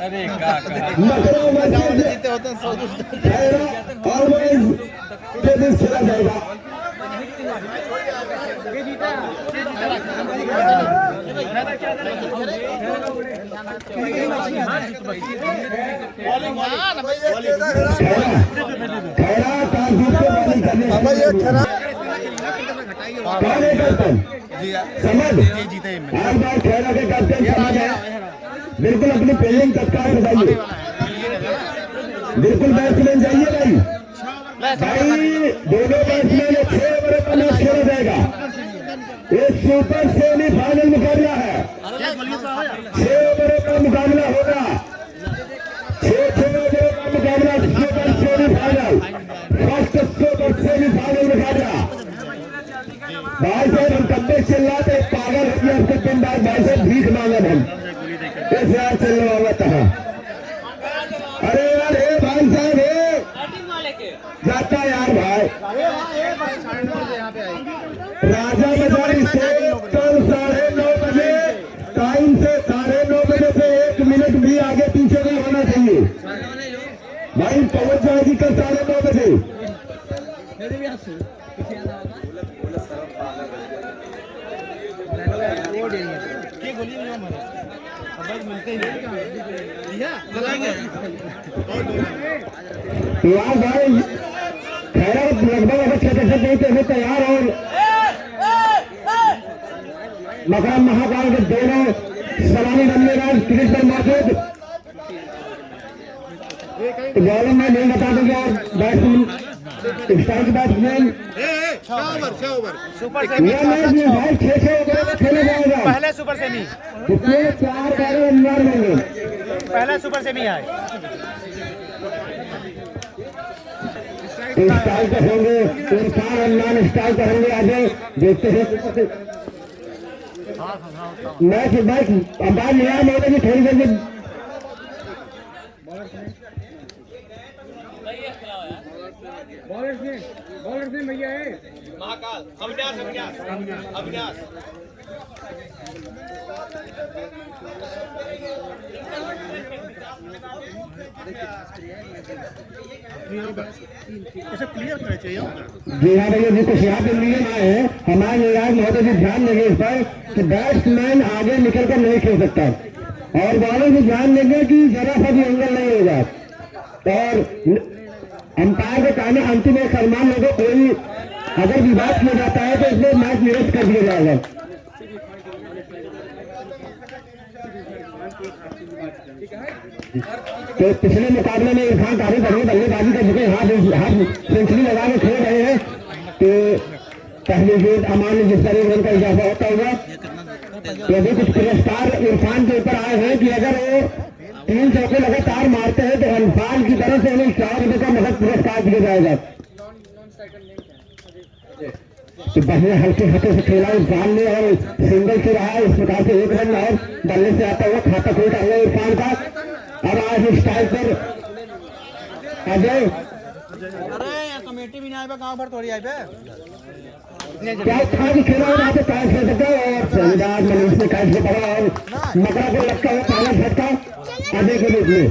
अरे का जीते होते हैं 100 खेला जाएगा। बिल्कुल अपनी पेलिंग तत्काल बताइए, बिल्कुल बैट्समैन जाइए भाई। भाई दोनों बैट्समैन 6 ओवर का मैच खेला जाएगा। ये सुपर सेमीफाइनल मुकाबला है, 6 ओवर का मुकाबला होगा, 6 ओवर का मुकाबला, super semifinal, first super semifinal मुकाबला। भाई साहब हम कब तक चिल्ला थे, पागल हो गया उसके दिन बाद भाई साहब भीख मांगा हम इस यार चल रहा होगा तहा। अरे यार हे भाई साहब हे जाता यार भाई राजा बाजार से कल 9:30 बजे टाइम से 9:30 बजे से 1 मिनट भी आगे पीछे नहीं होना चाहिए भाई। पहुंच जाएगी कल 9:30 बजे। यार भाई खैर लगभग अगर 6 नहीं तो तैयार और मकरम महाकाल के दोनों सलामी बल्लेबाज क्रिकेट पर मौजूद, बॉलिंग में नहीं बता देंगे और batsman strike batsman super semi भाई 6 ओवर खेला जाएगा। पहले सुपर सेमी, इसमें 4 बार अंदर होंगे, पहला सुपर सेमी है। स्टाइल करेंगे इरफान अल्लाह स्टाइल करेंगे। आगे देखते हैं मैच मैच अंदाज लिया मोदी जी थोड़ी देर में बॉलर से भैया है महाकाल अविनाश ऐसा क्लियर करना चाहिए। जी हाँ भैया जी, कुछ यहाँ पे नियम आए हैं हमारे निराज महोदय जी, ध्यान देंगे इस पर कि बैट्समैन आगे निकल कर नहीं खेल सकता और बॉलर भी ध्यान देंगे कि जरा सा भी एंगल नहीं होगा और अंपायर के कहने अंतिम एक सलमान लोगों कोई अगर विवाद किया जाता है तो इसमें मैच निरस्त कर दिया जाएगा। तो पिछले मुकाबले में इरफान तारीफ बड़ी बल्लेबाजी कर चुके हाथ सेंचुरी लगा के खेल रहे हैं। तो पहले गेंद अमान ने जिस तरह रन का इजाफा होता हुआ तो अभी कुछ पुरस्कार इरफान के ऊपर आए हैं कि अगर वो 3 चौके लगातार मारते हैं तो इरफान की तरफ से उन्हें 100 रुपए का नगद पुरस्कार दिया जाएगा। तो बल्ले हल्के हाथों से खेला इरफान ने और सिंगल से रहा, इस प्रकार से 1 रन और बल्ले से आता हुआ खाता खोल कर इरफान का। अब आज स्टाइल पर अजय अरे कमेटी भी नहीं आए गाँव भर थोड़ी आए क्या था कि खेला वहाँ पे कैच कर सकता है और शहजाद मनीष ने कैच को पड़ा और मकरा को लगता है पहला झटका अजय के बीच में।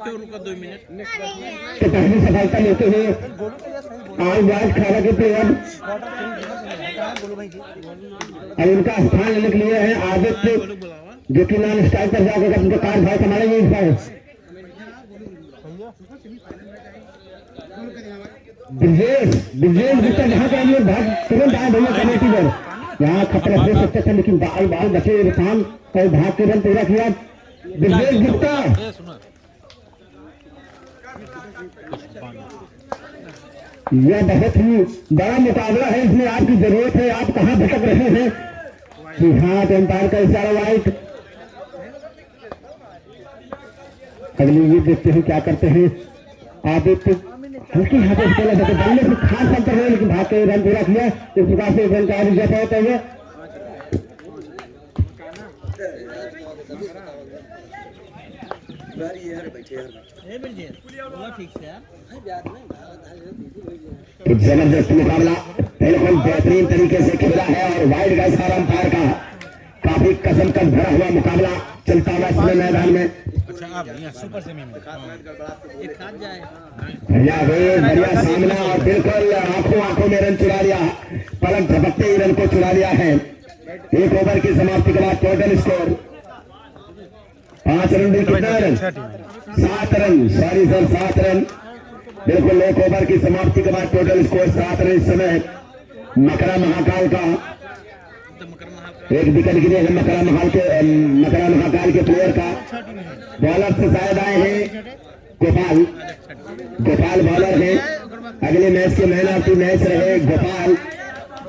रुका 2 मिनट तो पहली सफलता लेते हुए आज खाना के प्लेयर अब उनका स्थान लेने के लिए है आदित्य जो कि नॉन स्ट्राइक पर जाकर उनके कार्ड भाई संभालेंगे इस बार। ब्रिजेश गुप्ता जहाँ के लिए भाग तुरंत आए भैया कमेटी पर, यहाँ खतरा दे सकते थे लेकिन बाल बचे इरफान और भाग के रन पूरा किया ब्रिजेश गुप्ता। यह बहुत ही बड़ा मुकाबला है, इसमें आपकी जरूरत है, आप कहाँ भटक रहे हैं। कि हाँ अंपायर का इशारा वाइट। अगली ये देखते हैं क्या करते हैं आदित्य हल्की हाथों से खेला जाता बल्ले से खास अंतर है लेकिन भाग के रन पूरा किया। इस प्रकार से रन का इजाफा होता है। जबरदस्त मुकाबला बिल्कुल बेहतरीन तरीके से खेला है और वाइड गाइस अंपायर का काफी कसम कस भरा हुआ मुकाबला चलता हुआ इसमें मैदान में अच्छा आप सुपर सेमी में एक हाथ जाए बढ़िया वेग, बढ़िया सामना और बिल्कुल आंखों में रन चुरा लिया, पलक झपकते ही रन को चुरा लिया है। एक ओवर की समाप्ति के बाद टोटल स्कोर 5 रन में कितना run 7 run, sorry sir 7 run. बिल्कुल एक ओवर की समाप्ति के बाद टोटल स्कोर 7 रन। इस समय मकरा महाकाल का एक विकेट गिरे हैं, मकरा महाकाल के प्लेयर का। बॉलर से शायद आए हैं गोपाल बॉलर है। अगले मैच के मैन ऑफ द मैच रहे गोपाल,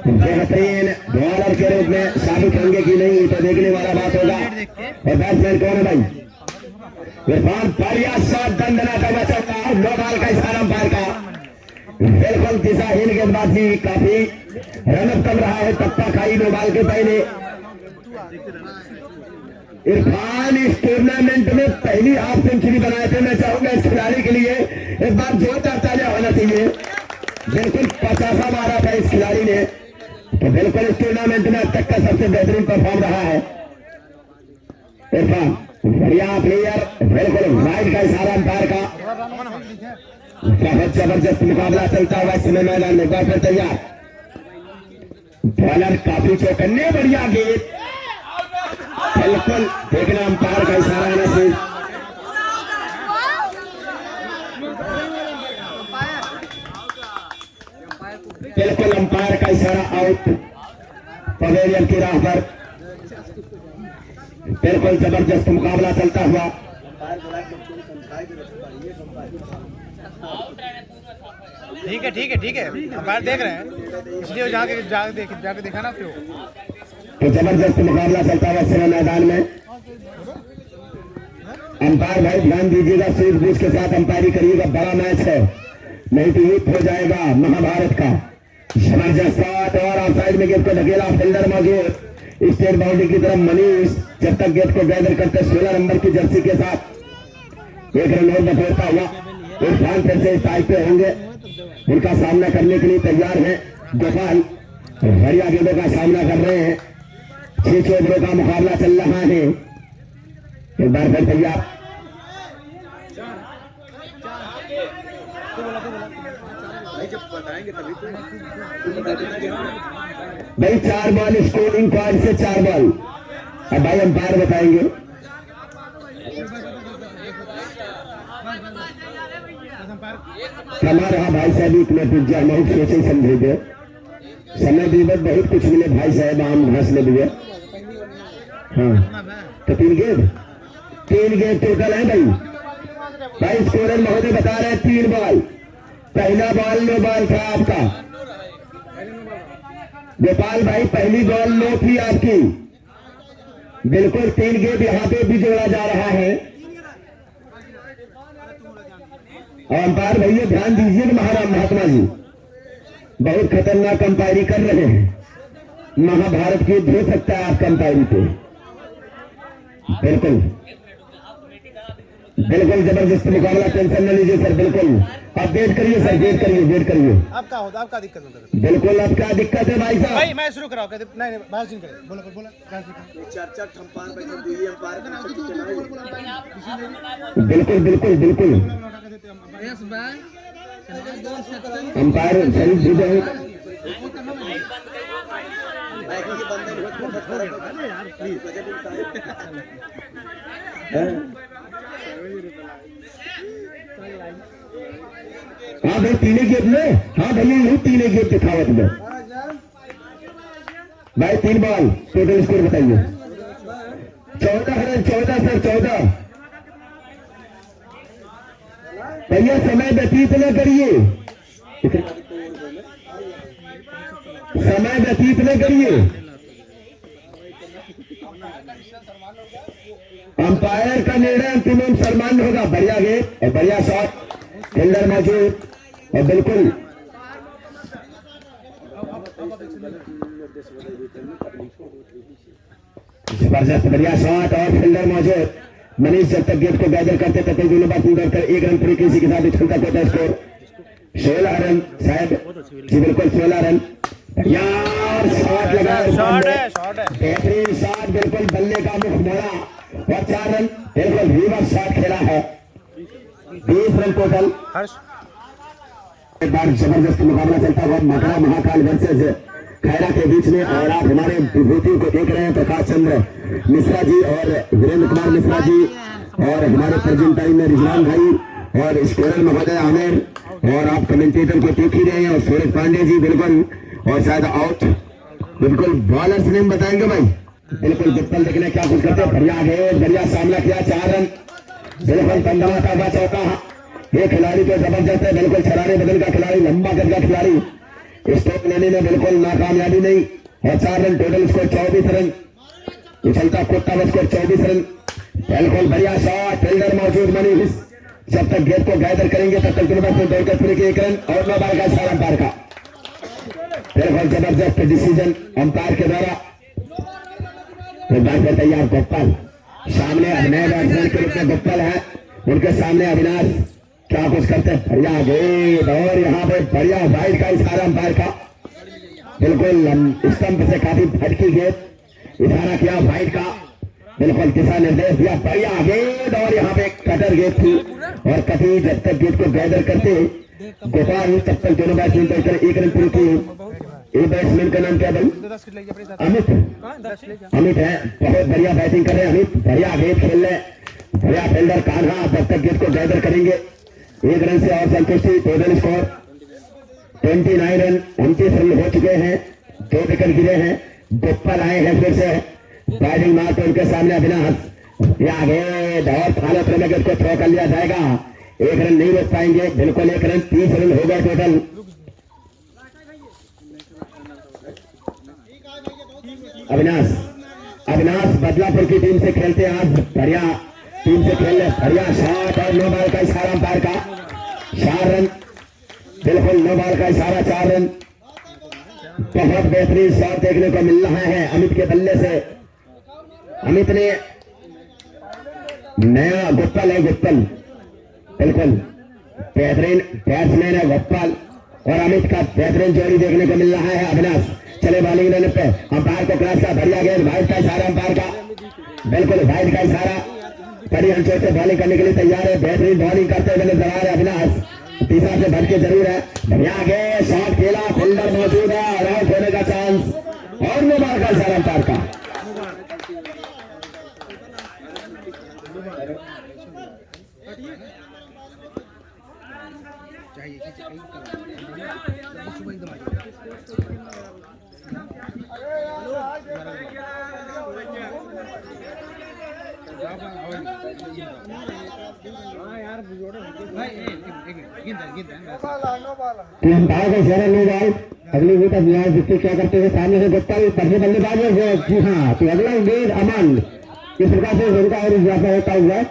बेहतरीन बॉलर के रूप में साबित होंगे कि नहीं, तो देखने वाला बात होगा। और बैट्समैन कौन है भाई? इरफान, बढ़िया शॉट, दंडना का बचा, नो बॉल का इशारा अंपायर का। बिल्कुल दिशाहीन गेंदबाजी, काफी रनअप कम रहा है, टप्पा खाई नो बॉल के पहले। इरफान इस टूर्नामेंट में पहली हाफ सेंचुरी बनाए थे। मैं चाहूंगा इस खिलाड़ी के लिए एक बार जोरदार तालियां होना चाहिए। बिल्कुल 50 मारा था इस खिलाड़ी ने, तो बिल्कुल इस टूर्नामेंट में अब तक का सबसे बेहतरीन परफॉर्म रहा है इरफान। बढ़िया प्लेयर, बिल्कुल राइट का इशारा अंपायर का। बहुत जबरदस्त मुकाबला चलता हुआ इस समय मैदान में। बार तैयार, बॉलर काफी चौकन्ने, बढ़िया गेंद, बिल्कुल देखना अंपायर का इशारा आने से। बिल्कुल अंपायर का इशारा, आउट पवेलियन की राह पर। बिल्कुल जबरदस्त मुकाबला चलता हुआ। ठीक है अंपायर देख रहे हैं, इसलिए जाके देखा ना फिर। तो जबरदस्त मुकाबला चलता हुआ समय मैदान में। अंपायर भाई ध्यान दीजिएगा, सूझबूझ के साथ अंपायरी करिएगा, बड़ा मैच है, नहीं तो युद्ध हो जाएगा महाभारत का। जबरदस्त शॉट और ऑफसाइड में गेंद को धकेला, फील्डर मौजूद, स्टेट बाउंड्री की तरफ मनीष जब तक गेंद को गैदर करते 16 नंबर की जर्सी के साथ। एक रन और बटोरता हुआ इरफान फिर से टाइप पे होंगे, उनका सामना करने के लिए तैयार है गोपाल। बढ़िया गेंदों का सामना कर रहे हैं, 6 ओवरों का मुकाबला चल रहा है। एक बार फिर तैयार, भाई 4 बॉल स्कोरिंग कार्ड से 4 बॉल। अब भाई अंपायर बताएंगे। हमारा भाई साहब एक मिनट बहुत सोचे समझे थे, समय दीवत बहुत कुछ मिले भाई साहब, आम घास ले दिए। हाँ तो 3 गेंद टोटल है भाई स्कोरर महोदय बता रहे हैं 3 बॉल। पहला बॉल नो बॉल था आपका गोपाल भाई, पहली बॉल नो थी आपकी। बिल्कुल 3 गेंद यहाँ पे भी जोड़ा जा रहा है। और अंपायर भैया ध्यान दीजिए महात्मा जी बहुत खतरनाक अंपायरी कर रहे हैं, महाभारत की हो सकता है आपका अंपायरी पे। बिल्कुल जबरदस्त मुकाबला, टेंशन न लीजिए सर। बिल्कुल आप वेट करिए सर, वेट करिए। आपका दिक्कत होता है। बिल्कुल आपका दिक्कत है भाई साहब। भाई मैं शुरू कराओ, कहते नहीं बात सुन करे, बोला चर्चा ठंपान बैठक दी है अंपायर बिल्कुल अंपायर सही जुड़े हैं। हाँ भाई 3 गेंद में, हाँ भैया यही 3 गेंद दिखावत में भाई। 3 बॉल टोटल स्कोर बताइए। 14 रन, 14 सर 14। भैया समय व्यतीत न करिए, समय व्यतीत न करिए। अंपायर का निर्णय अंतिम सम्मान होगा। बढ़िया गेंद और बढ़िया शॉट, फील्डर मौजूद और बिल्कुल जबरदस्त बढ़िया शॉट और फील्डर मौजूद। मनीष जब तक गेंद को गैदर करते तब तक दोनों बात कर 1 रन पूरी किसी के साथ छलता होता स्कोर 16 रन शायद जी, बिल्कुल 16 रन। यार शॉट लगा, बेहतरीन शॉट, बिल्कुल बल्ले का मुख मोड़ा और 4 रन। बिल्कुल रिवर्स शॉट खेला है, 20 रन टोटल। एक बार जबरदस्त मुकाबला चलता हुआ मकरा महाकाल वर्सेस खैरा के बीच में। और आप हमारे विभूति को देख रहे हैं, प्रकाश चंद्र मिश्रा जी और वीरेंद्र कुमार मिश्रा जी, और हमारे प्रेजेंट टाइम में रिजवान भाई और स्कोरर महोदय आमिर, और आप कमेंटेटर को देख ही रहे हैं, और सूरज पांडे जी बिल्कुल, और शायद आउट बिल्कुल। बॉलर्स नेम बताएंगे भाई, बिल्कुल गुप्तल देखने क्या कुछ करते हैं। बढ़िया है, बढ़िया सामना किया, 4 रन। बिल्कुल तंदुरुस्त हुआ चौका। ये खिलाड़ी तो जबरदस्त है, बिल्कुल छलाने बदल का खिलाड़ी, लंबा कद का खिलाड़ी, स्ट्रोक लेने में बिल्कुल नाकामयाबी नहीं। और 4 रन टोटल स्कोर, 24 रन। उछलता कूदता हुआ स्कोर 24 रन। बिल्कुल बढ़िया शॉट, फील्डर मौजूद मनीष। जब तक गेंद को गैदर करेंगे तब तक दोनों में दौड़कर फिर के 1 रन। और 9 बार का इशारा अंपायर का, बिल्कुल जबरदस्त डिसीजन अंपायर के द्वारा। बार तैयार गोपाल, सामने अभिनय बैट्समैन के रूप में गोपाल है, उनके सामने अविनाश क्या कुछ करते हैं। बढ़िया गेंद, और यहाँ पे बढ़िया वाइड का इशारा अंपायर का, बिल्कुल स्टंप से काफी फटकी गेंद, इशारा किया वाइड का, बिल्कुल दिशा निर्देश दिया। बढ़िया गेंद, और यहाँ पे कटर गेंद थी, और कभी जब तक गेंद को गैदर करते गोपाल तब तक दोनों बैट्समैन को 1 रन पूरी की। ये बैट्समैन का नाम क्या भाई? अमित। अमित है, बहुत बढ़िया बैटिंग कर रहे हैं अमित, बढ़िया गेंद खेल रहे, बढ़िया फील्डर कान्हा। जब तक गेंद को गैदर करेंगे 1 रन से और संतुष्टि। टोटल स्कोर 29 रन, 29 रन हो चुके हैं, 2 विकेट गिरे हैं। गोपाल आए हैं फिर से बैटिंग मार तो उनके सामने अविनाश। या गेंद, और फॉलो थ्रो में गेंद को थ्रो कर लिया जाएगा, 1 रन नहीं रोक पाएंगे। बिल्कुल 1 रन, 30 रन हो गए टोटल। अविनाश बदलापुर की टीम से खेलते हैं आज, बढ़िया टीम से खेल रहे, बढ़िया शॉट, और 9 बार का इशारा अंपायर का, 4 रन। बिल्कुल 9 बार का इशारा, 4 रन। बहुत बेहतरीन शॉट देखने को मिल रहा है अमित के बल्ले से। अमित ने नया गोपाल है, गोपाल बिल्कुल बेहतरीन बैट्समैन है गोपाल, और अमित का बेहतरीन जोड़ी देखने को मिल रहा है। अविनाश चले बॉलिंग लाइन पे, अंपायर को क्रॉस का बढ़िया गेंद, वाइड का इशारा अंपायर का, बिल्कुल वाइड का इशारा। बड़ी अंचों से बॉलिंग करने के लिए तैयार है, बेहतरीन बॉलिंग करते हुए नजर आ रहे अविनाश, दिशा से भटके जरूर है। बढ़िया गेंद, शॉट खेला, फील्डर मौजूद है, और आउट होने का चांस, और 9 बार का इशारा अंपायर का। अंपायर का इशारा, नो बॉल। अगली गेंद अविनाश देखते क्या करते हैं, सामने से गोपाल पढ़ने बल्लेबाज है। जी हाँ, तो अगला गेंद अमन, इस प्रकार से उनका और इजाफा होता हुआ,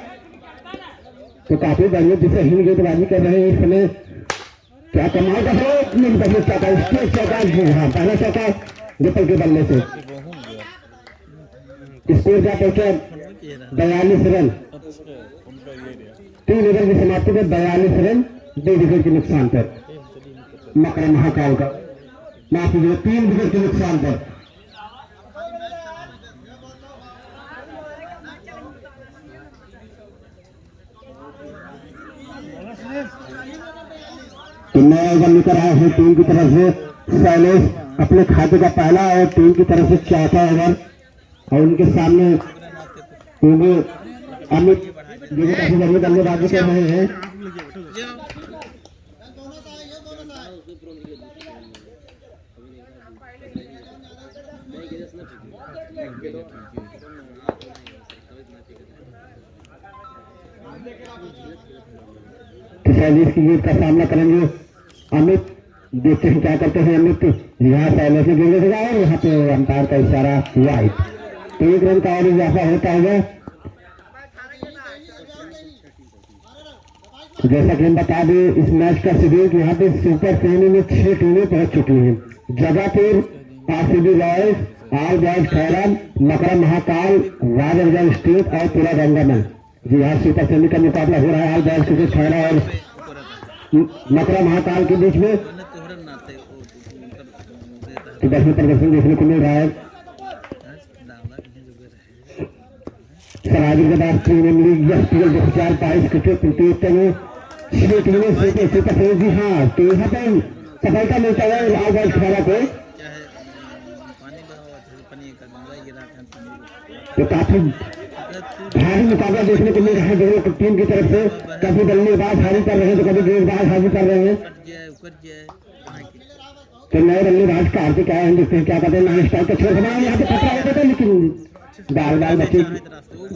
तो काफी बढ़िया जिसे हिंद गेंदबाजी कर रहे हैं इस समय। क्या कमाल का चौका, स्टेट चौका। जी हाँ, पहला चौका गोपाल के बल्ले से। स्कोर क्या पहुंचे 42 रन, 3 ओवर की समाप्ति में 42 रन, 2 विकेट के नुकसान पर मकरा महाकाल का, माफ कीजिए 3 विकेट के नुकसान पर। तो नया ओवर लेकर आए हैं टीम की तरफ से शैलेश, अपने खाते का पहला, और टीम की तरफ से 4था ओवर, और उनके सामने अमित जो काफी बढ़िया बल्लेबाजी कर रहे हैं। शैलेश की गेंद का सामना करेंगे अमित, देखते हैं क्या करते हैं अमित। यहाँ शैलेश ने गेंद लगाया, और यहाँ पे अंपायर का इशारा वाइड, तो 1 रन का और इजाफा होता है। जैसा कि हम बता दें इस मैच का शेड्यूल, यहाँ पे सुपर सेमी में 6 टीमें पहुंच चुकी हैं। जगापुर, आरसीबी रॉयल्स, आल बॉयज खैरा, मकरा महाकाल, राजगंज स्टेट और पूरा गंगामल। जी हाँ, सुपर सेमी का मुकाबला हो रहा है आल बॉयज क्रिकेट खैरा और मकरा महाकाल के बीच में। तो 10वें प्रदर्शन देखने को मिल रहा है। समाजिक प्रीमियम लीग एसपीएल 2022 क्रिकेट प्रतियोगिता में श्री टीमें सुपर जी। हाँ, तो यहाँ पर सफलता मिलता है लाल बॉल खिलाड़ा को। तो काफी भारी मुकाबला देखने को मिल रहा है दोनों टीम की तरफ से। कभी बल्लेबाज हावी कर रहे हैं तो कभी गेंदबाज हावी कर रहे हैं। तो नए बल्लेबाज का हार्दिक आया है, देखते हैं क्या कहते हैं। नॉन स्ट्राइक का छोड़ बनाया यहाँ पे खतरा होता था, लेकिन बार बच्चे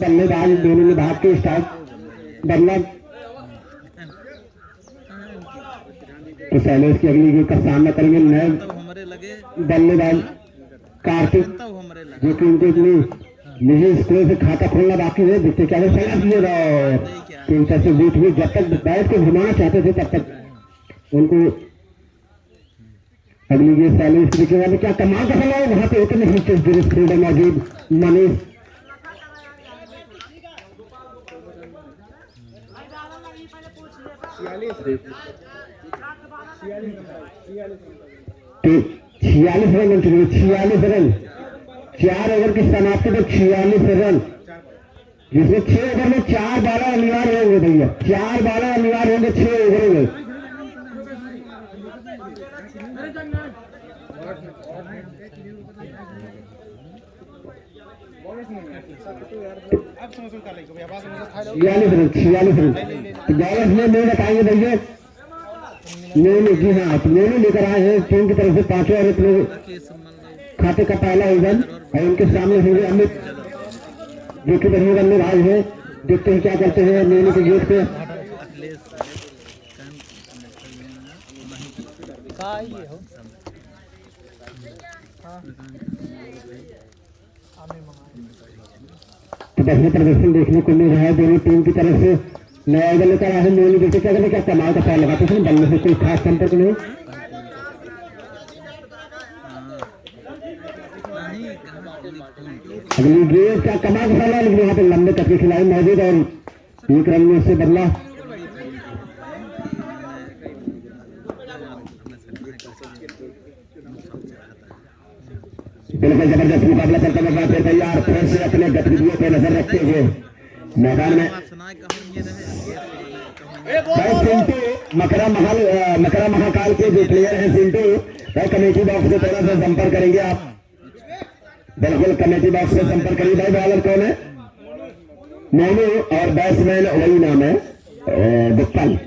बल्लेबाज दोनों ने भाग के स्टार्ट बल्ला। तो शैलेश की अगली गेंद का सामना करेंगे नए बल्लेबाज कार्तिक, जो कि उनको इतनी निजी स्कूल से खाता खोलना बाकी है। देखते क्या तीन से बीच में जब तक बैट को घुमाना चाहते थे तब तक उनको अगली गेंद शैलेश की दिखेगा में क्या कमाल का फैला है। वहां पे उतने ही फील्डर मौजूद मनीष तो 46 रन बन चुके, 46 रन 4 ओवर की समाप्ति पर 46 रन, जिसमें 6 ओवर में 4 बारह अनिवार्य होंगे भैया, 4 बारह अनिवार्य होंगे 6 ओवर में। छियालीस रन बॉलर्स में नहीं बताएंगे भैया, नहीं जी हाँ, नहीं लेकर आए हैं टीम की तरफ से 5 ओवर अपने खाते का पहला ओवर। और उनके सामने होंगे अमित, जो कि बढ़िया बल्लेबाज है। देखते हैं क्या करते हैं मेले के गेट पे। तो बढ़िया प्रदर्शन देखने को मिल रहा है दोनों टीम की तरफ से। नया बल्ले लेकर आए हैं मेले, देखते क्या करते, क्या कमाल का पैर लगाते हैं, बल्ले से कोई खास संपर्क नहीं। अगली गेंद का कमाल का फैला, लेकिन यहाँ पे लंबे तक के खिलाड़ी मौजूद और एक रन में से बदला। बिल्कुल जबरदस्त मुकाबला करते हुए फिर तैयार, फिर से अपने गतिविधियों पर नजर रखते हुए मैदान में सिंटू मकरा महाकाल के जो प्लेयर हैं सिंटू, वह कमेटी बॉक्स से थोड़ा सा संपर्क करेंगे आप। बिल्कुल कमेटी बॉक्स से संपर्क करिए। भाई बॉलर कौन है? मोनू, और बैट्समैन वही नाम है गुप्तल।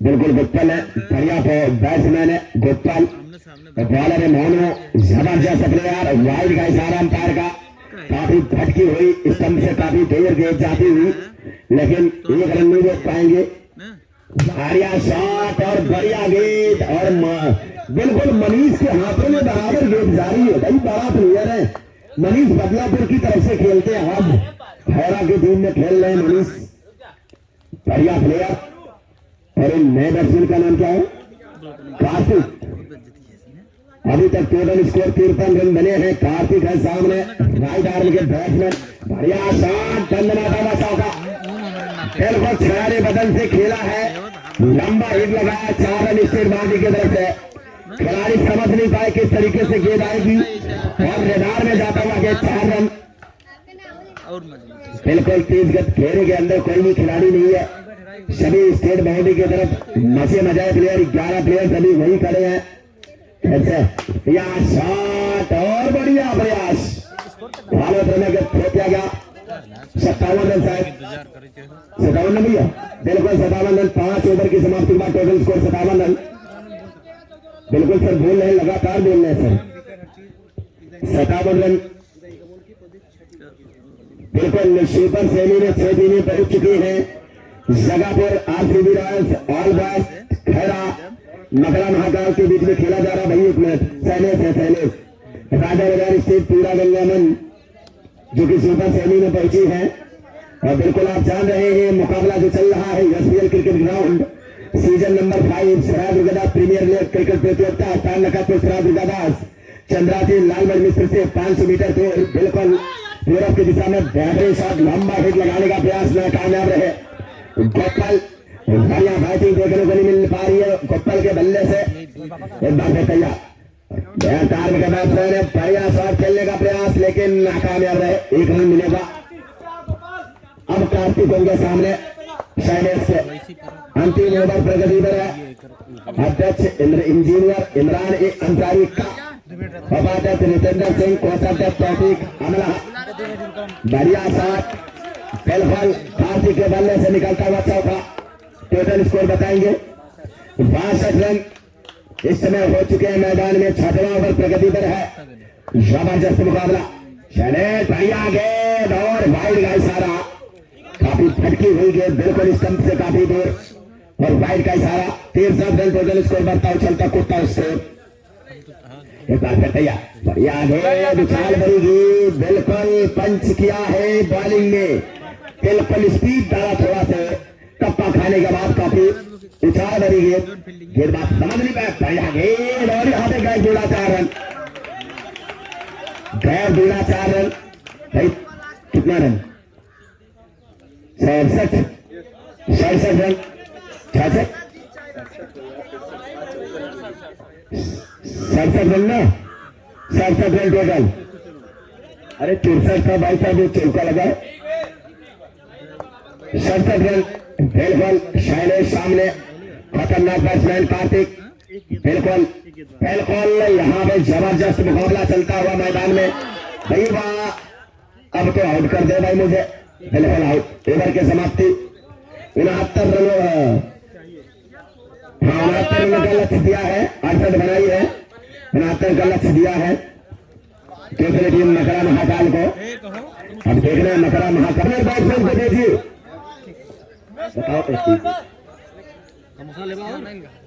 बिल्कुल गुप्तल है, बढ़िया बैट्समैन है गुप्तल, बॉलर है मोनू, जबरदस्त प्लेयर। वाइड का इशारा अंपायर का, काफी भटकी हुई स्टंप से काफी देर गेंद जाती हुई, लेकिन एक रन नहीं रोक पाएंगे। बढ़िया शॉट और बढ़िया गेंद, और बिल्कुल मनीष के हाथों में बराबर गेंद जारी है। भाई बड़ा प्लेयर है मनीष, बदलापुर की तरफ से खेलते हैं, आज खैरा की टीम में खेल रहे हैं मनीष, बढ़िया प्लेयर। और नए बैट्समैन का नाम क्या है? कार्तिक। अभी तक टोटल स्कोर 53 रन बने हैं। कार्तिक है सामने, राइट आर्म के बैट्समैन, बढ़िया शॉट, चंदना चौका, बिल्कुल छड़ाने बदन से खेला है, लंबा हिट लगाया, 4 रन स्टेट बाउंड्री की तरफ से। खिलाड़ी समझ नहीं पाए किस तरीके से गेंद आएगी, और रडार में जाता हुआ गेंद 4 रन। बिल्कुल तेज गति, घेरे के अंदर कोई भी खिलाड़ी नहीं है, सभी स्टेट बाउंड्री की तरफ मजे मजाए प्लेयर, 11 प्लेयर सभी वही खड़े हैं। यहाँ शॉट और बढ़िया प्रयास, भारत रन फेंका गया 57 रन, शायद 57 रन भैया, बिल्कुल 57 रन। 5 ओवर की समाप्ति के बाद टोटल स्कोर 57 रन। बिल्कुल सर बोल रहे हैं, लगातार बोल रहे हैं सर, 57 रन। बिल्कुल सुपर सेमी में 6 टीमें पहुंच चुकी हैं। Jagapur RCB Royals, all boys खैरा मकरा महाकाल के बीच में खेला जा रहा। भाई एक मिनट, शैलेश है, शैलेश राजा बाजार स्टेट पूरा गंगामन, जो कि सुपर सेमी में पहुंची है। और बिल्कुल आप जान रहे हैं मुकाबला जो चल रहा है SPL cricket ground season number 5 सराय प्रीमियर लीग क्रिकेट प्रतियोगिता, स्थान नकापुर सराय चंद्राजी लालमन मिश्र से 500 मीटर को बिल्कुल यूरोप की दिशा में बेहतरीन शॉट, लंबा हिट लगाने का प्रयास में कामयाब रहे गोपाल। बढ़िया बैटिंग देखने को नहीं मिल पा रही है गोपाल के बल्ले से। एक बार फिर तैयार बैट्समैन ने बढ़िया शॉट खेलने का प्रयास, लेकिन नाकामयाब रहे, 1 रन मिलेगा। अब कार्तिक होंगे सामने शैलेश के। अंतिम ओवर प्रगति पर है अध्यक्ष इंजीनियर इमरान ए अंसारी का, उपाध्यक्ष नितेंद्र सिंह, कोषाध्यक्ष तौफीक अमला। बढ़िया शॉट, बिल्कुल कार्तिक के बल्ले से निकलता हुआ चौका। टोटल स्कोर बताएंगे 62 रन इस समय हो चुके हैं मैदान में। 6वां ओवर प्रगति पर है, जबरदस्त मुकाबला। शैलेश बढ़िया गेंद और वाइड का इशारा, काफी फटकी हुई गेंद, बिल्कुल स्टंप से काफी दूर और वाइड का इशारा। 63 रन टोटल स्कोर बनता उछलता कूदता स्कोर। एक बार फिर तैयार, बढ़िया गेंद, उछाल भरी गेंद, बिल्कुल पंच किया है बॉलिंग में, बिल्कुल स्पीड डाला थोड़ा से, टप्पा खाने के बाद काफी उछाल भरी गेंद बात समझ नहीं पाया। बढ़िया गेंद और यहाँ पे गैर दूड़ा 4 रन, गैर दूड़ा 4 रन। भाई कितना रन? 67 रन, 66 67 रन ना, 67 रन टोटल। अरे 64 का भाई साहब चौका लगा। 67 रन, बिल्कुल शैलेश सामने, खतरनाक बैट्समैन कार्तिक, बिल्कुल बिल्कुल यहाँ पे जबरदस्त मुकाबला चलता हुआ मैदान में। भाई वाह, अब तो आउट कर दे भाई मुझे, बिल्कुल आउट। ओवर की समाप्ति 69 रन, हाँ 69 रन का लक्ष्य दिया है, 68 बनाई है, 69 का लक्ष्य दिया है दूसरी टीम मकरा महाकाल को। अब देख रहे हैं मकरा महाकाल बैट्समैन को देखिए, बताओ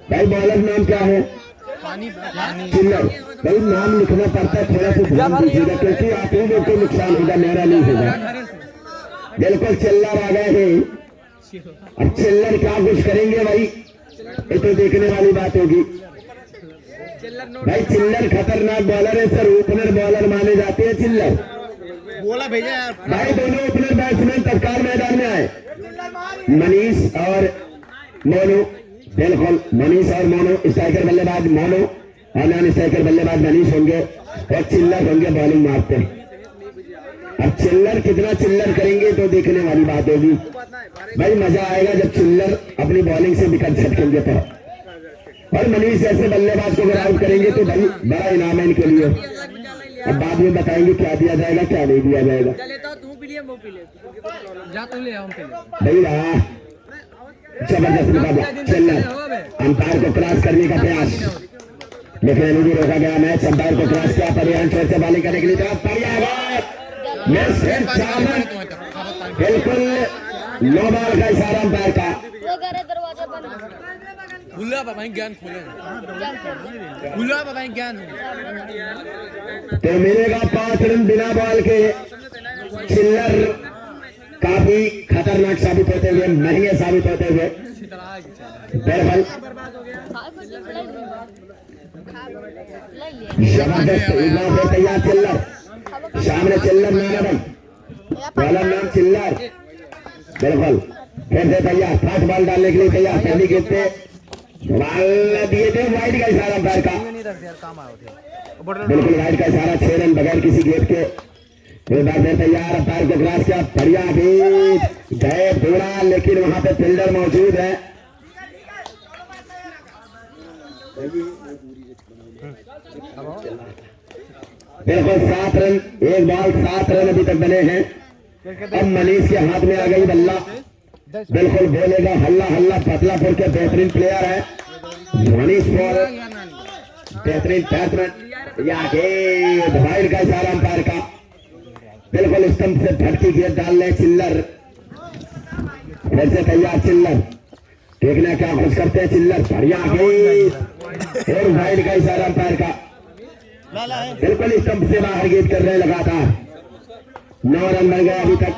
भाई बॉलर नाम क्या है? चिल्लर। भाई नाम लिखना पड़ता है, थोड़ा सा ध्यान दीजिएगा क्योंकि आप ही लोग को नुकसान होगा, मेरा नहीं होगा। बिल्कुल चिल्लर आ गए हैं, अब चिल्लर क्या कुछ करेंगे भाई, ये तो देखने वाली बात होगी। भाई चिल्लर खतरनाक बॉलर है सर, ओपनर बॉलर माने जाते हैं चिल्लर। बोला भेजा भाई दोनों ओपनर बैट्समैन तत्काल मैदान में आए, मनीष और मोनू, बिल्कुल मनीष और मोनू। स्ट्राइकर बल्लेबाज मोनू और नॉन स्ट्राइकर बल्लेबाज मनीष होंगे और चिल्लर होंगे बॉलिंग मारते हैं। अब चिल्लर कितना चिल्लर करेंगे तो देखने वाली बात होगी। भाई मजा आएगा जब चिल्लर अपनी बॉलिंग से विकेट झटकेंगे तो, और मनीष जैसे बल्लेबाज को अगर आउट करेंगे तो भाई बड़ा इनाम है इनके लिए। अब बाद में बताएंगे क्या दिया जाएगा क्या नहीं दिया जाएगा। भाई वाह, जबरदस्त मुकाबला। चिल्लर अंपायर को क्रॉस करने का प्रयास, लेकिन अभी भी रोका गया मैच। अंपायर को क्रॉस किया, परियान छोर से बॉलिंग करने के लिए बिल्कुल नो बॉल का इशारा अंपायर का। खुला भाई ज्ञान खोले, खुला भाई ज्ञान तो मिलेगा 5 रन बिना बॉल के। चिल्लर काफी खतरनाक साबित होते हुए, महंगे साबित होते हुए, बिल्कुल जबरदस्त तैयार। चिल्लर सामने, चिल्लर नाम बॉलर नाम चिल्लर, बिल्कुल फिर से तैयार, फास्ट बॉल डालने के लिए तैयार। पहली गेंद पे बॉल दिए थे, वाइड का इशारा अंपायर का, बिल्कुल वाइड का इशारा। 6 रन बगैर किसी गेंद के। फिर बार तैयार, अंपायर को क्रॉस किया, बढ़िया गेंद, गए पूरा, लेकिन वहां पे फील्डर मौजूद है। बिल्कुल 7 रन, एक बॉल 7 रन अभी तक बने हैं। अब मनीष के हाथ में आ गई बल्ला, बिल्कुल बोलेगा हल्ला हल्ला। पतलापुर के बेहतरीन प्लेयर है मनीष पॉल, बेहतरीन बैट्समैन। वाइड का इशारा अंपायर का, बिल्कुल स्टंप से फटकी गेंद डाल रहे चिल्लर। फिर से तैयार चिल्लर, देखना क्या कुछ करते हैं चिल्लर। बढ़िया गेंद और वाइड का इशारा अंपायर का, बिल्कुल स्टंप से बाहर गेंद कर रहे हैं लगातार। 9 रन बन गए अभी तक।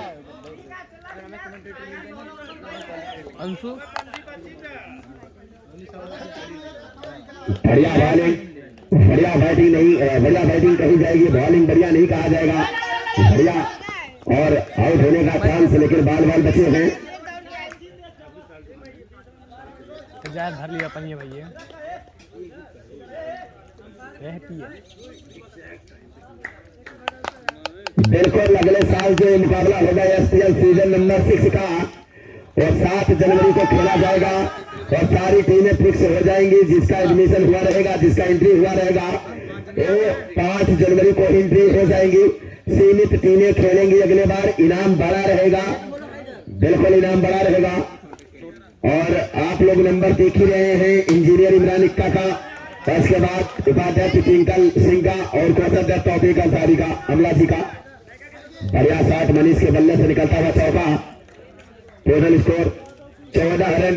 अंशु बढ़िया बॉलिंग, बढ़िया बैटिंग नहीं, बढ़िया बैटिंग कही जाएगी, बॉलिंग बढ़िया नहीं कहा जाएगा। बढ़िया और आउट होने का चांस, लेकिन बाल बचे हैं। भर लिया पनिया भैया, बिल्कुल अगले साल जो मुकाबला होगा एसपीएल सीजन नंबर 6 का, और 7 जनवरी को खेला जाएगा और सारी टीमें फिक्स हो जाएंगी। जिसका एडमिशन हुआ रहेगा, जिसका एंट्री हुआ रहेगा, वो 5 जनवरी को एंट्री हो जाएंगी। सीमित टीमें खेलेंगी अगले बार। इनाम बड़ा रहेगा, बिल्कुल इनाम बड़ा रहेगा। और आप लोग नंबर देख ही रहे हैं इंजीनियर इमरान इक्का का, और इसके बाद उपाध्यक्ष ट्विंकल सिंह का और कोषाध्यक्ष तौफीक अंसारी का, अमला जी का। बढ़िया शॉट मनीष के बल्ले से निकलता हुआ चौका। Total score 14 run.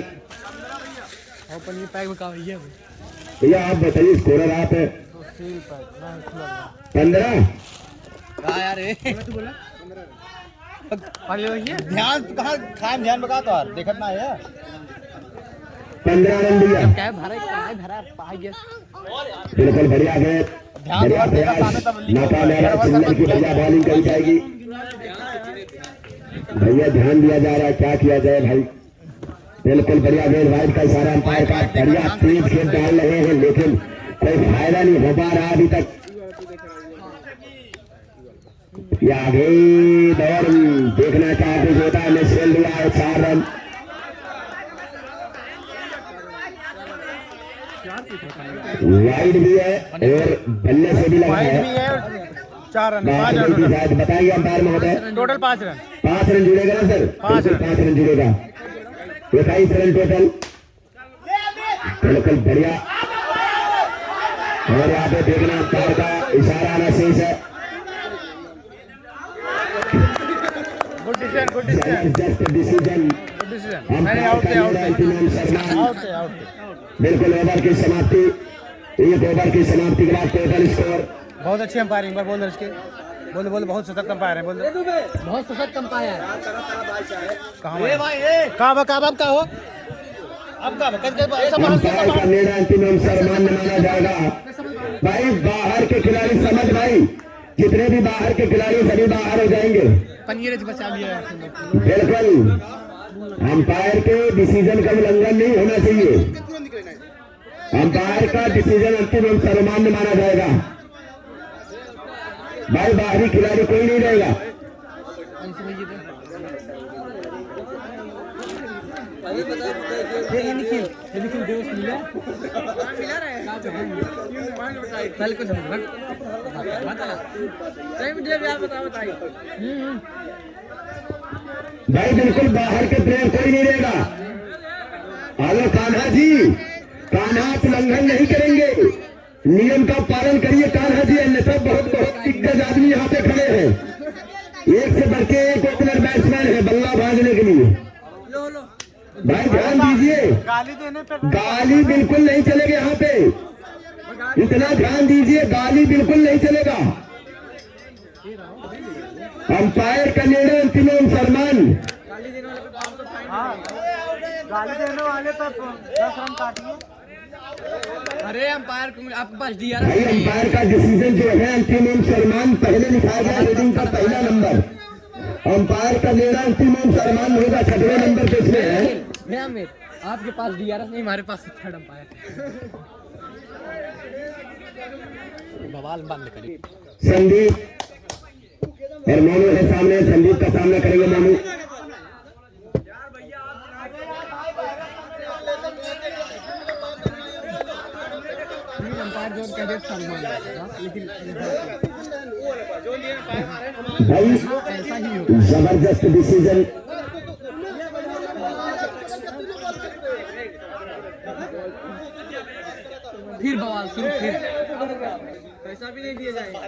भैया आप बताइए स्कोरर आप 15। ध्यान कहाँ खाए ध्यान बका तो देखत ना है 15 रन दिया। बिल्कुल बढ़िया गेंद, बढ़िया प्रयास, नाकामयाब सिंगल की बढ़िया बॉलिंग करी जाएगी। भैया ध्यान दिया जा रहा है, क्या किया जाए भाई। बिल्कुल बढ़िया गेंद, वाइड का इशारा अंपायर का। बढ़िया तेज गेंद डाल रहे हैं लेकिन कोई फायदा नहीं हो पा रहा अभी तक। या आगे दौड़ देखना चाहते होता है, मिसेल लिया है 4 रन। वाइड भी है और बल्ले से भी लगा है। 4 रन बताइए अंपायर महोदय। Total 5 run. 5 रन जुड़ेगा ना सर? 5 रन जुड़ेगा। 21 रन टोटल। बिल्कुल बढ़िया। और यहाँ पे देखना अंपायर का इशारा आना शेष है। Good decision. बिल्कुल ओवर की समाप्ति, 1 ओवर की समाप्ति के बाद टोटल स्कोर। बहुत अच्छी अंपायरिंग पर बोल इसके बोल बहुत सशक्त अंपायर है। बोल बहुत सशक्त अंपायर है। कहाँ हो अब का निर्णय अंतिम सम्मान माना जाएगा भाई। बाहर के खिलाड़ी समझ भाई, जितने भी बाहर के खिलाड़ी सभी बाहर हो जाएंगे। बचा लिया बिल्कुल अंपायर के डिसीजन का उल्लंघन नहीं होना चाहिए। अंपायर का डिसीजन अंतिम एवं सर्वमान्य माना जाएगा भाई। बाहरी खिलाड़ी कोई नहीं रहेगा। भाई बिल्कुल बाहर के प्लेयर कोई नहीं रहेगा। हेलो कान्हा जी, कान्हा उल्लंघन नहीं करेंगे, नियम का पालन करिए कान्हा जी। अन्यथा बहुत दिग्गज आदमी यहाँ पे खड़े हैं। एक से बढ़ के एक ओपनर बैट्समैन है बल्ला भागने के लिए। भाई ध्यान दीजिए, गाली बिल्कुल नहीं चलेगा यहाँ पे। इतना ध्यान दीजिए, गाली बिल्कुल नहीं चलेगा। अंपायर का निर्णय अंतिम एवं सम्मान। गाली देने वाले पर 10 रन काटिए। अरे अंपायर को आपके पास दिया भाई अंपायर का डिसीजन जो है अंतिम एवं सम्मान पहले लिखाया गया हेडिंग का पहला नंबर। अंपायर का निर्णय अंतिम एवं सम्मान होगा 6वें नंबर पे इसमें है। आपके पास डीआरएस नहीं, हमारे पास थर्ड अंपायर। बवाल बंद करिए। संदीप और मोनू है सामने। संदीप का सामना करेंगे मोनू। भाई जबरदस्त डिसीजन। फिर बवाल शुरू, फिर पैसा भी नहीं दिए जाएंगे।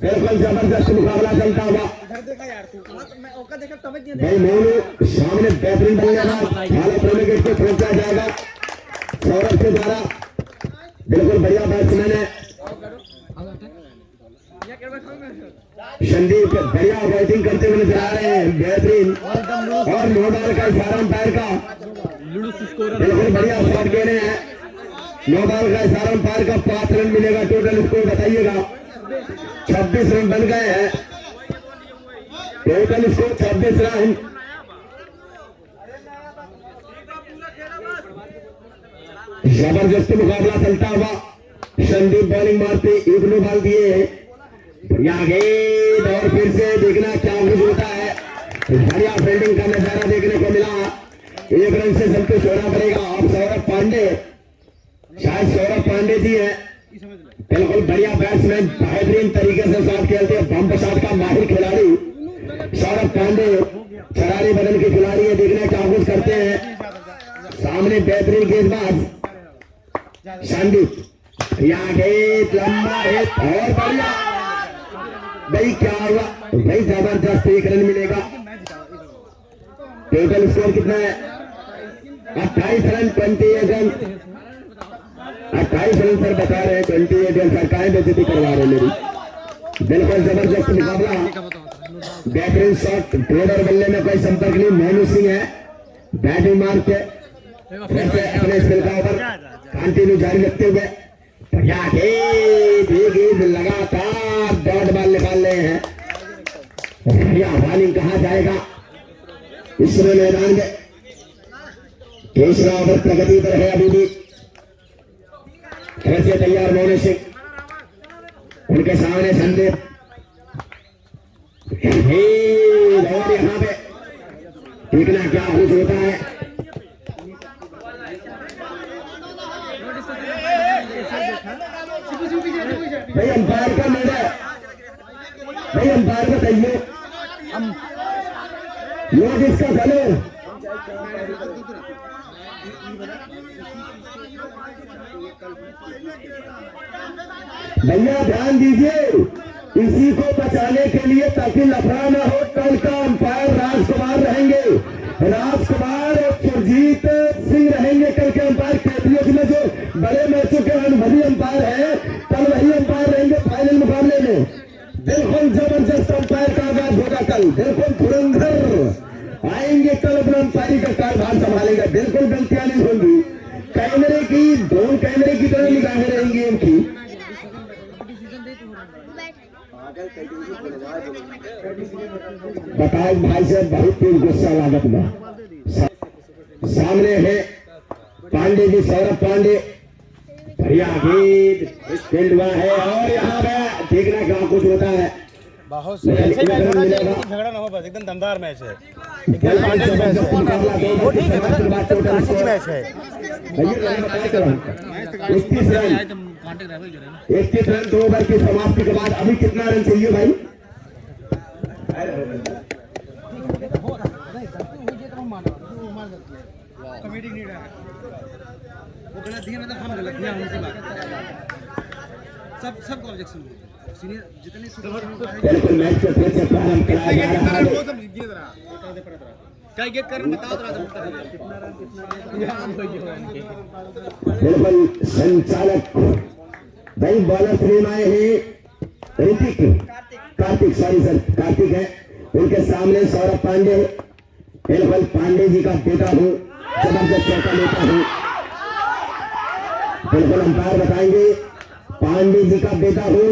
बिल्कुल जबरदस्त मुकाबला चलता हुआ। भाई मोनू सामने बेहतरीन बल्लेबाज गेट को फेंका जाएगा सौरभ के द्वारा। बिल्कुल बढ़िया बैट्समैन है संदीप, बढ़िया बैटिंग करते हुए नजर आ रहे हैं, बेहतरीन। और नो बॉल का इशारा अंपायर का। बिल्कुल बढ़िया शॉट दे रहे हैं। नो बॉल का इशारा अंपायर का। 5 रन मिलेगा। टोटल स्कोर बताइएगा। 26 रन बन गए हैं। Total score 26 run. जबरदस्त मुकाबला चलता हुआ। संदीप बॉलिंग मारते 1 नो बॉल दिए बढ़िया गेंद और फिर से देखना क्या कुछ होता है। बढ़िया फील्डिंग का नजारा देखने को मिला। एक रन से संतुष्ट होना पड़ेगा। अब सौरभ पांडे, शायद सौरभ पांडे जी है, बिल्कुल बढ़िया बैट्समैन, बेहतरीन तरीके से शॉट खेलते हैं, बम्प शॉट का माहिर खिलाड़ी सौरभ पांडे, शरारी बदन के खिलाड़ी है। देखना क्या कुछ करते हैं। सामने बेहतरीन गेंदबाज संदीप, यहाँ गेंद लंबा है और बढ़िया। भाई क्या हुआ भाई, जबरदस्त 1 रन मिलेगा। टोटल स्कोर कितना है? 28 रन 28 रन 28 रन सर बता रहे हैं। 28 रन सर काहे बेइज्जती करवा रहे मेरी। बिल्कुल जबरदस्त मुकाबला, बेहतरीन शॉट। बॉर्डर बल्ले में कोई संपर्क नहीं। मोनू सिंह है बैटिंग मार के अपने स्पिन का ओवर कंटिन्यू जारी रखते हुए लगातार डॉट बॉल निकाल रहे हैं। बॉलिंग कहा जाएगा इस मैदान में। दूसरा ओवर प्रगति पर है अभी भी। कैसे तैयार मोनू सिंह, उनके सामने संदीप और यहाँ पे देखना क्या कुछ होता है। भाई अंपायर का निर्णय, भाई अंपायर बताइए ये जिसका चलो। भैया ध्यान दीजिए इसी को बचाने के लिए, ताकि लफड़ा न हो। कल का अंपायर राजकुमार रहेंगे, राजकुमार और सुरजीत सिंह रहेंगे कल के अंपायर। कैपिटल्स में जो बड़े मैचों के अनुभवी अंपायर है, कल वही अंपायर रहेंगे फाइनल मुकाबले में। बिल्कुल जबरदस्त अंपायर का आगाज होगा कल। बिल्कुल धुरंधर आएंगे कल, अपना अंपायरी का कार्यभार संभालेगा। बिल्कुल गलतियां नहीं होंगी। कैमरे की, ड्रोन कैमरे की तरह निगाहें रहेंगी उनकी। बताओ भाई साहब, बहुत तेज गुस्सा लागत में। सामने है पांडे जी, सौरभ पांडे, बढ़िया गेंद फील्ड में है और यहाँ पे देखना क्या कुछ होता है। बहुत सही झगड़ा ना हो, बस एकदम दमदार मैच है, एकदम मैच है। वो ठीक है, कांटे की मैच है। 21 रन 2 ओवर की समाप्ति के बाद। अभी कितना रन चाहिए भाई? सबको ऑब्जेक्शन सीनियर जितने बिल्कुल मैच को फिर से प्रारंभ किया जा रहा है। क्या गेट कर बताओ बिल्कुल संचालक भाई बॉलर फ्रेम आए हैं कार्तिक सॉरी सर कार्तिक है। उनके सामने सौरभ पांडे, बिल्कुल पांडे जी का बेटा हूँ, जबरदस्त चौका लेता हूँ। बिल्कुल अंपायर बताएंगे पांडे जी का बेटा हूँ,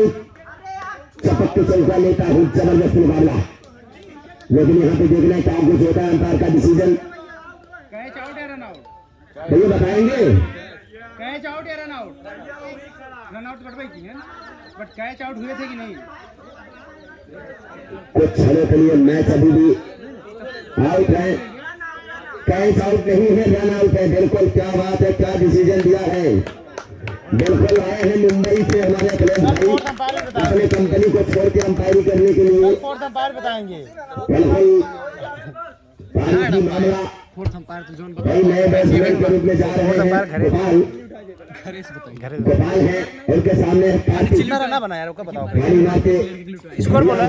चपक के चौका लेता हूँ, जबरदस्त मुकाबला। लेकिन यहाँ पे देखना क्या कुछ होता है। अंपायर का डिसीजन कैच आउट या रन आउट, भैया बताएंगे। कैच आउट या रन आउट? रन आउट कटवाई की है, बट कैच आउट हुए थे कि नहीं? कुछ क्षणों के लिए मैच अभी भी आउट है, कैच आउट नहीं है, रन आउट है। बिल्कुल क्या बात है, क्या डिसीजन दिया है। बिल्कुल आए हैं मुंबई से हमारे अखिलेश भाई, अपने कंपनी को छोड़ के अंपायरी करने के लिए। बताएंगे बिल्कुल मामला भाई नए बैट्समैन के रूप में जा रहे हैं गोपाल है, उनके सामने कितना रन बना यार, उसका बताओ। स्कोर बोला,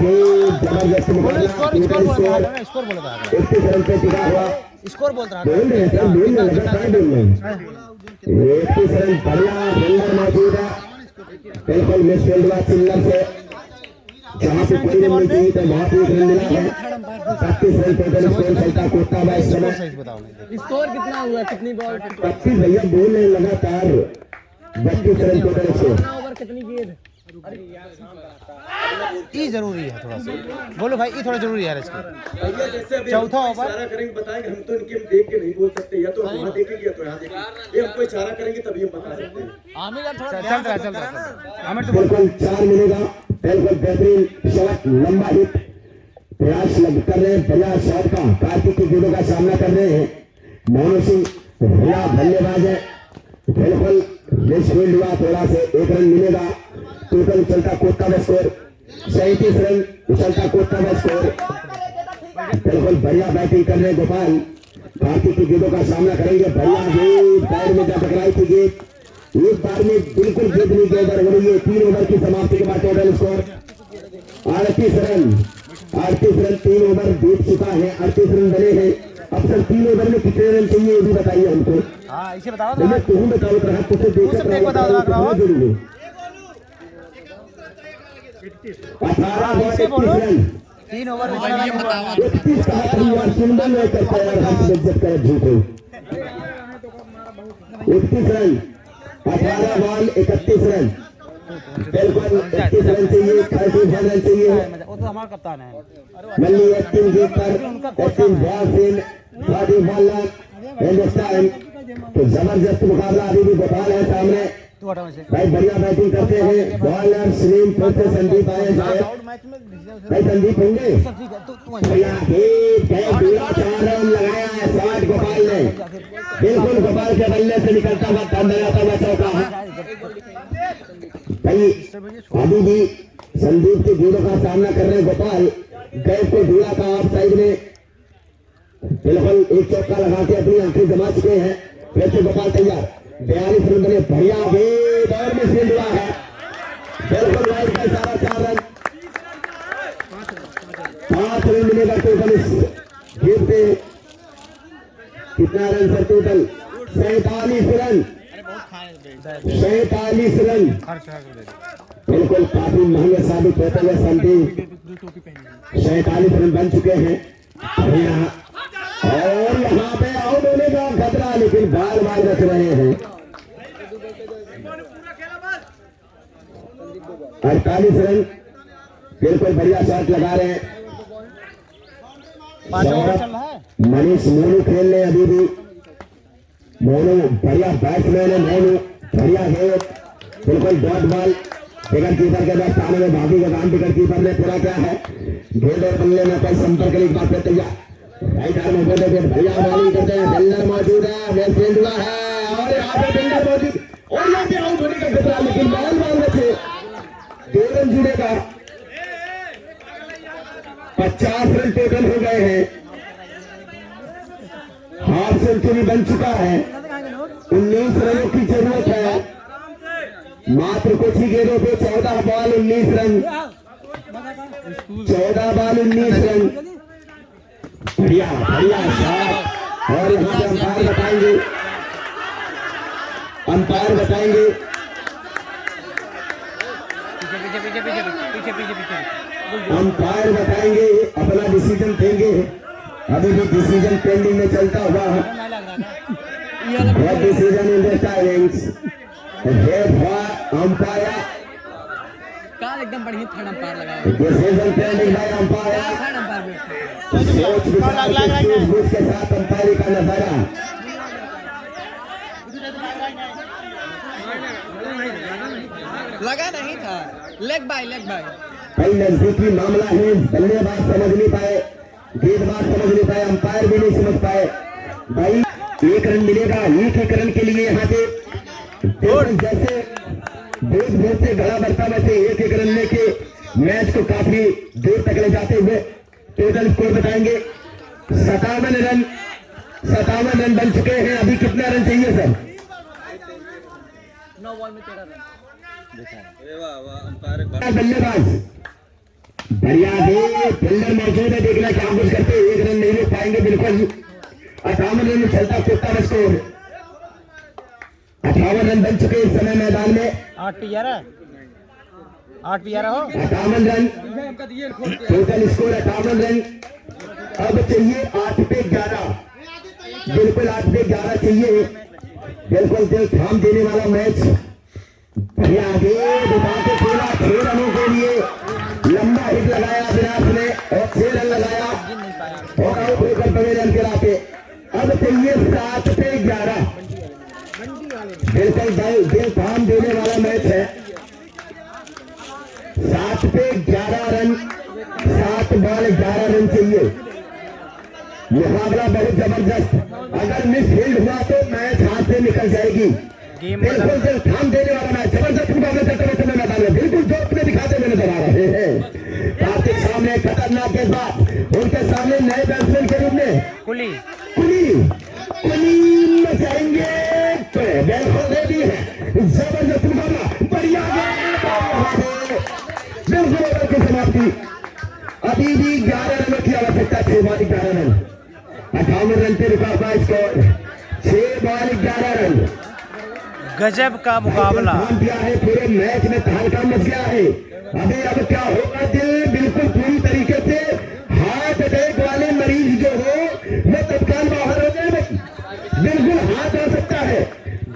जबरदस्त मुकाबला, स्कोर बोला था, 31 रन पे टिका हुआ स्कोर बोल रहा बोल रहे हैं सर, बोल रहे लगातार बोल रहे हैं। 31 रन बढ़िया बल्ला मौजूद है, बिल्कुल मिस फील्ड हुआ चिल्लर से, जहाँ पे कोई रन नहीं चाहिए तो वहाँ पे 1 रन मिला है। 32 रन टोटल स्कोर चलता कोटा हुआ इस समय। स्कोर कितना हुआ, कितनी बॉल? 32 भैया बोल रहे लगातार, 32 रन टोटल स्कोर। ओवर कितनी गेंद? ये जरूरी है थोड़ा सा, बोलो भाई, ये थोड़ा जरूरी है इसका। चौथा ओवर इशारा करेंगे बताएंगे, हम तो इनके देख के नहीं बोल सकते, या तो वहाँ देखेंगे या तो यहाँ देखेंगे। ये हमको इशारा करेंगे तभी हम बता सकते हैं। चल रहा बिल्कुल 4 मिलेगा बिल्कुल बेहतरीन शॉट, लंबा हिट प्रयास कर रहे हैं, बढ़िया शॉट का कार्तिक के गेंदों का सामना कर रहे हैं। मोनू सिंह बढ़िया बल्लेबाज है, बिल्कुल मिसफील्ड हुआ, थोड़ा से 1 रन मिलेगा। टोटल उछलता कूदता हुआ स्कोर 37 रन, उछलता कूदता हुआ स्कोर। बिल्कुल बढ़िया बैटिंग कर रहे हैं गोपाल, कार्तिक की गेंदों का सामना करेंगे। बढ़िया गेंद पैर में जा टकराई थी गेंद, एक बार में बिल्कुल गेंद नहीं ओवर हो रही है। 3 ओवर की समाप्ति के बाद total score 38 run. 38 run 3 over बीत चुका है, 38 रन बने हैं। अब तक 3 ओवर में कितने रन चाहिए ये भी बताइए हमको। हाँ इसे बताओ तुम बताओ, तुझे देखकर 18 बॉल 31 रन, 3 ओवर में 31 का सुंदर नहीं करता यार, हम इज्जत कर झूठे। 31 रन, 18 बॉल 31 रन, बिल्कुल 31 रन चाहिए, 31 रन चाहिए। वो तो हमारा कप्तान है। मल्ली एक्टिंग जीत पर एक्टिंग बॉल बॉलर हिंदुस्तान, तो जबरदस्त मुकाबला अभी भी गोपाल है सामने। तू हटा वैसे भाई बढ़िया बैटिंग करते हैं बॉलर सलीम, फिर से संदीप आए जाए। भाई संदीप होंगे सब ठीक है। तू बढ़िया गेंद, पूरा 4 रन लगाया है शॉट गोपाल ने, बिल्कुल गोपाल के बल्ले से निकलता हुआ थंडराता हुआ चौका है। भाई अभी भी संदीप के गेंदों का सामना कर रहे हैं गोपाल, गैप को ढूंढा था ऑफ साइड में, बिल्कुल एक चौका लगा के अपनी आंखें जमा चुके हैं। फिर से गोपाल तैयार, 42 रन बने, बढ़िया गेंद और में फील्ड हुआ है, बिल्कुल वाइड का सारा 4 रन, 5 रन मिलेगा टोटल इस गेम पे। कितना run sir total? 47 run, 47 run, बिल्कुल काफी महंगे साबित होते हुए संदीप 47 रन बन चुके हैं। और यहाँ पे आउट होने का खतरा, लेकिन बार बार बच रहे हैं। 48 रन, बिल्कुल बढ़िया शॉट लगा रहे हैं। मनीष मोनू खेल रहे अभी भी, मोनू बढ़िया बैट्समैन है, मोनू बढ़िया गेंद, बिल्कुल डॉट बॉल, विकेट कीपर के बाद सामने में भाभी का काम विकेट कीपर ने पूरा क्या है। गेंद और बल्ले में कोई संपर्क नहीं, बात करते राइट आर्म में बढ़िया बॉलिंग करते हैं। बल्लर मौजूद है, वेल फील्ड हुआ है और यहाँ पे बल्लर मौजूद और यहाँ पे आउट होने का खतरा, लेकिन बॉल में से 2 रन जुड़ेगा। 50 रन टोटल हो गए हैं, हाफ सेंचुरी बन चुका है। 19 रनों की जरूरत है, मात्र कुछ ही गेंदों पे 14 बॉल 19 रन, 14 बॉल 19 रन। बढ़िया बढ़िया शॉट, और यहाँ पे अंपायर बताएंगे, अंपायर बताएंगे अंपायर बताएंगे, अपना डिसीजन देंगे। अभी भी डिसीजन पेंडिंग में चलता हुआ है। What decision in the silence? Umpire car एकदम बढ़िया थर्ड अंपायर लगाया। Decision pending bye umpire. Third umpire बैठा सोच विचार के सूझबूझ के साथ अंपायरी का नजारा। लगा नहीं था, लेग बाय कई नजदीकी मामला है, बल्लेबाज समझ नहीं पाए, गेंदबाज समझ नहीं पाए, अंपायर भी नहीं समझ पाए। भाई 1 रन मिलेगा, एक रन के लिए यहाँ पे जैसे बोझ से घड़ा भरता, वैसे 1 रन लेके मैच को काफी दूर तक ले जाते हुए टोटल स्कोर बताएंगे। 57 रन, 57 रन बन चुके हैं। अभी कितना रन चाहिए सर? 9 बॉल में 13 रन। बल्लेबाज बढ़िया फील्डर मौजूद है, देखना क्या कुछ करते। 1 रन नहीं ले पाएंगे बिल्कुल। 58 रन चलता कुत्ता स्कोर, 58 रन बन चुके इस समय मैदान में। 8 पे 11 हो 58 रन टोटल स्कोर, 58 रन। अब चाहिए 8 पे 11, बिल्कुल 8 पे 11 चाहिए। बिल्कुल दिल थाम देने वाला मैच। बढ़िया दिखा के खेला, 6 रनों के लिए लंबा हिट लगाया अविनाश ने और 6 रन लगाया और आउट होकर बड़े रन गिराते। अब चाहिए 7 पे 11, बिल्कुल दिल थाम देने वाला मैच है। 7 पे मुकाबला बहुत जबरदस्त। अगर मिस फील्ड हुआ तो मैच हाथ से निकल जाएगी। बिल्कुल दिल थाम देने वाला मैच, जबरदस्त मुकाबला चलते हुए समय मैदान में बिल्कुल जोश में दिखाते हुए नजर आ रहे हैं। कार्तिक सामने खतरनाक गेंदबाज, उनके सामने नए बैट्समैन के रूप में कुली मचाएंगे। बिल्कुल रेडी है, जबरदस्त मुकाबला, बढ़िया बिल्कुल ओवर की समाप्ति। अभी भी 11 रनों की आवश्यकता, 6 बॉल 11 रन, 58 रन पे रुका हुआ स्कोर, 6 बॉल 11 रन। गजब का मुकाबला किया है, पूरे मैच में तहलका मच गया है। अभी अब क्या होगा, दिल बिल्कुल पूरी तरीके से हार्ट अटैक वाले मरीज जो हो वो तत्काल बाहर हो जाए, बिल्कुल हाथ आ सकता है,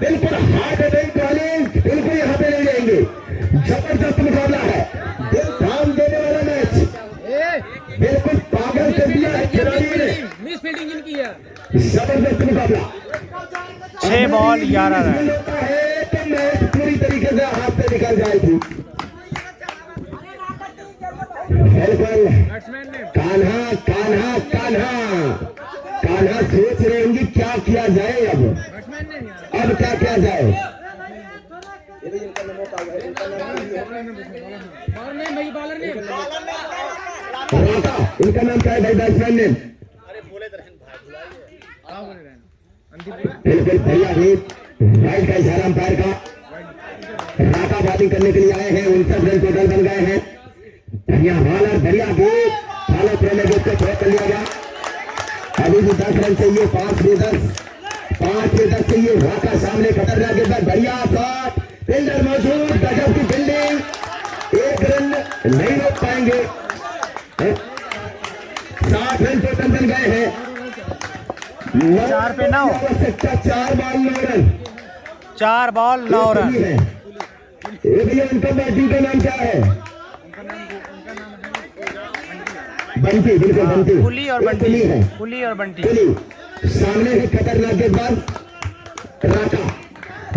बिल्कुल हार्ट अटैक वाले बिल्कुल यहाँ पे ले जाएंगे। जबरदस्त मुकाबला है, दिल थाम देने वाला मैच, बिल्कुल पागल कर दिया है खिलाड़ी ने, मिस फील्डिंग इनकी है। जबरदस्त मुकाबला, 6 बॉल 11 रन। होता है तो मैच पूरी तरीके से हाथ से निकल जाएगी। बिल्कुल कान्हा कान्हा कान्हा कान्हा सोच रहे होंगे क्या किया जाए, अब क्या किया जाए। राका, इनका नाम क्या है भाई बैट्समैन ने? बिल्कुल भैया हिट, राइट का इशारा अंपायर का। राका बॉलिंग करने के लिए आए हैं, 59 रन टोटल बन गए हैं। बढ़िया बॉलर, बढ़िया गेंद, फॉलो थ्रो में गेंद को थ्रो कर लिया गया। अभी भी 10 रन चाहिए, 5 पे 10 चाहिए। राका सामने खतरनाक गेंद, बढ़िया शॉट, फील्डर मौजूद, गजब की फील्डिंग, 1 रन नहीं रोक पाएंगे। 60 रन टोटल बन गए हैं, 4 पे 9, 4 बॉल 9 रन, 4 बॉल 9 रन। भैया उनका बैटिंग का नाम क्या है? बंटी, बिल्कुल बंटी, कुली और बंटी है, कुली और बंटी। कुली सामने है खतरनाक गेंदबाज राका,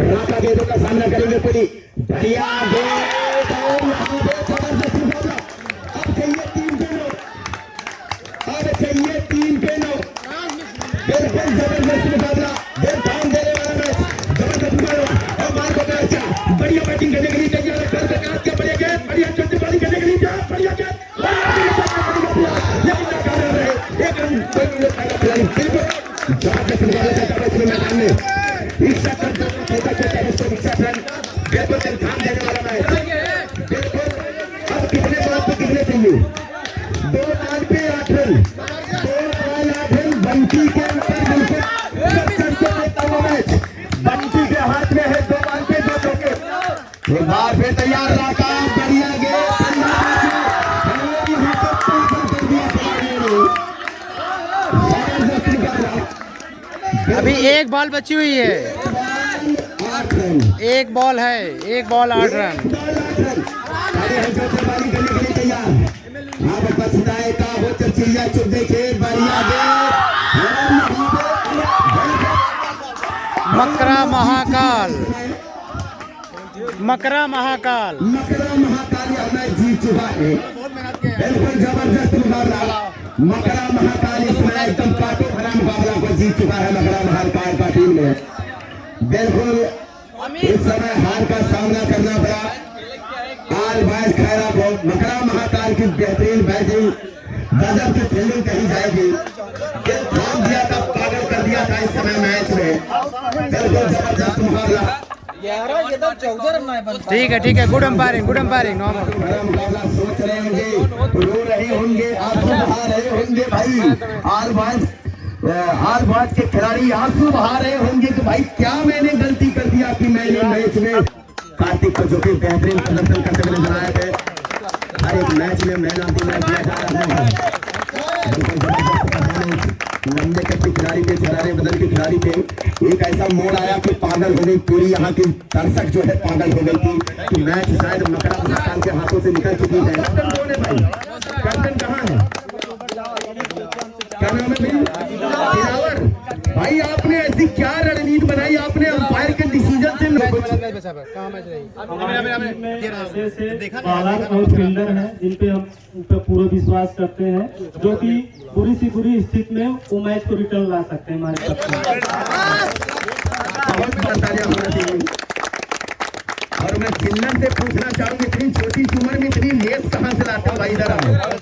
राका गेंदों का सामना करेंगे कुली, बढ़िया गेंद, और यहाँ पे जबरदस्त मुकाबला। अब चाहिए 3 पे 9, अब चाहिए 3 पे 9, बिल्कुल जबरदस्त मुकाबला, दिल थाम देने वाला मैच, जबरदस्त मुकाबला। और मार को अच्छा, बढ़िया बैटिंग करने के लिए तैयार है, क्या बढ़िया गेंद, बढ़िया छोटे बॉलिंग करने के लिए बढ़िया गेंद, लेकिन नाकाम रहे, 1 रन जबरदस्त मुकाबला चलता है इसमें मैदान में। इच्छा कर छोटा इच्छा रन, बिल्कुल दिल थाम देने वाला मैच, बिल्कुल। अब कितने बॉल पे कितने चाहिए? 2 बॉल पे 8 रन, 2 बॉल 8 रन, बंटी के ऊपर बिल्कुल देता हुआ मैच, बंटी के हाथ में है 2 बॉल पे 2 चौके। एक बार फिर तैयार राका, बढ़िया गेंद, अभी 1 बॉल बची हुई है, 1 बॉल है, 1 बॉल 8 रन। आप पछताए का हो तो चिड़िया चुप देखे, बढ़िया गेंद, मकरा महाकाल, मकरा महाकाल, मकरा महाकाल यह मैच जीत चुका है। बिल्कुल जबरदस्त मुकाबला, मकरा महाकाल इस मैच एकदम काटो भरा मुकाबला को जीत चुका है मकरा महाकाल का टीम ने। बिल्कुल इस समय हार का सामना करना पड़ा। आल बाज खैरा बहुत, मकरा महाकाल की बेहतरीन बैटिंग, गजब की फील्डिंग कही जाएगी, थाम दिया था, पागल कर दिया था इस समय मैच में। बिल्कुल जबरदस्त मुकाबला, ठीक है, गुड अंपायरिंग, नॉर्मल। मुकाबला सोच रहे होंगे, रो रहे होंगे, आंसू बहा रहे होंगे भाई, आल बाज के खिलाड़ी आंसू बहा रहे होंगे कि भाई क्या मैंने गलती कर दिया कि मैंने मैच में कार्तिक को जो कि बेहतरीन प्रदर्शन करते हुए नजर आए थे। हर एक मैच में मैन ऑफ द मैच दिया जा रहा है। लंबे कद के खिलाड़ी थे, शरारे बदन के खिलाड़ी थे। एक ऐसा मोड़ आया कि पागल हो गई पूरी यहाँ की दर्शक जो है, पागल हो गई थी कि मैच शायद मकरा महाकाल के हाथों से निकल चुकी है। कैप्टन कौन है भाई? कैप्टन कहाँ है? क्या नाम है भाई? भाई आपने ऐसी क्या रणनीति बनाई आपने अंपायर के डिसीजन से? बालर और फील्डर हैं जिन पे हम उन पे पूरा विश्वास करते हैं, जो कि बुरी सी बुरी स्थिति में वो मैच को रिटर्न ला सकते हैं हमारे पक्ष में। बहुत तालियां होना चाहिए। और मैं चिल्लर से पूछना चाहूंगी, इतनी छोटी सी उम्र में इतनी लेस कहाँ से लाते हो भाई, इधर आओ।